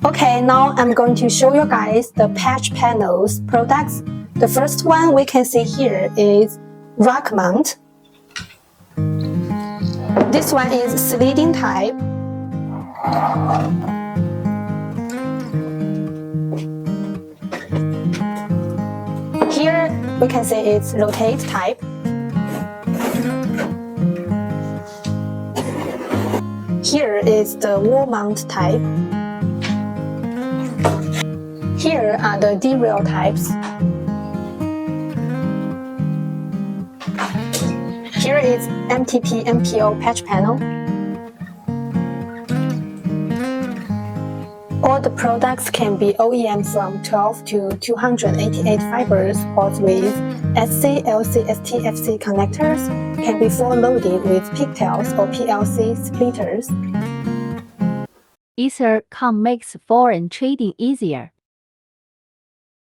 Okay, now I'm going to show you guys the patch panels products. The first one we can see here is rack mount. This one is sliding type. Here we can see it's rotate type. Here is the wall mount type. Here are the derail types. Here is MTP MPO patch panel. All the products can be OEM from 12 to 288 fibers, ports with SC, LC, ST, FC connectors, can be full loaded with pigtails or PLC splitters. Ethercom makes foreign trading easier.